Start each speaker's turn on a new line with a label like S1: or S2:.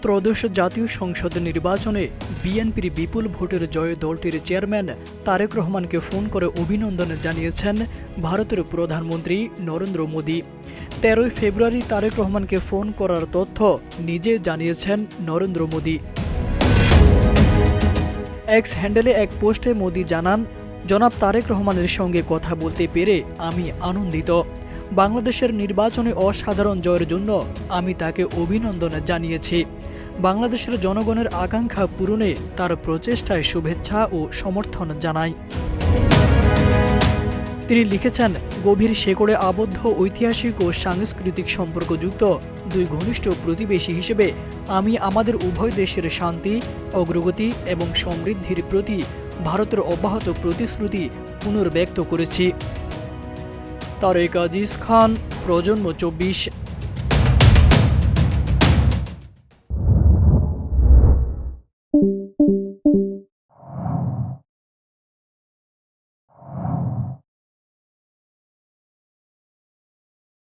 S1: ত্রয়োদশ জাতীয় সংসদ নির্বাচনে বিএনপির বিপুল ভোটের জয়ে দলটির চেয়ারম্যান তারেক রহমানকে ফোন করে অভিনন্দন জানিয়েছেন ভারতের প্রধানমন্ত্রী নরেন্দ্র মোদী। 13 ফেব্রুয়ারি তারেক রহমানকে ফোন করার তথ্য নিজে জানিয়েছেন নরেন্দ্র মোদী। এক্স হ্যান্ডেলে এক পোস্টে মোদী জানান, জনাব তারেক রহমানের সঙ্গে কথা বলতে পেরে আমি আনন্দিত। বাংলাদেশের নির্বাচনে অসাধারণ জয়ের জন্য আমি তাকে অভিনন্দন জানিয়েছি। বাংলাদেশের জনগণের আকাঙ্ক্ষা পূরণে তার প্রচেষ্টায় শুভেচ্ছা ও সমর্থন জানাই। তিনি লিখেছেন, গভীর শেকড়ে আবদ্ধ ঐতিহাসিক ও সাংস্কৃতিক সম্পর্কযুক্ত দুই ঘনিষ্ঠ প্রতিবেশী হিসেবে আমি আমাদের উভয় দেশের শান্তি, অগ্রগতি এবং সমৃদ্ধির প্রতি ভারতের অব্যাহত প্রতিশ্রুতি পুনর্ব্যক্ত করেছি। তারেক আজিজ খান, প্রজন্ম 24।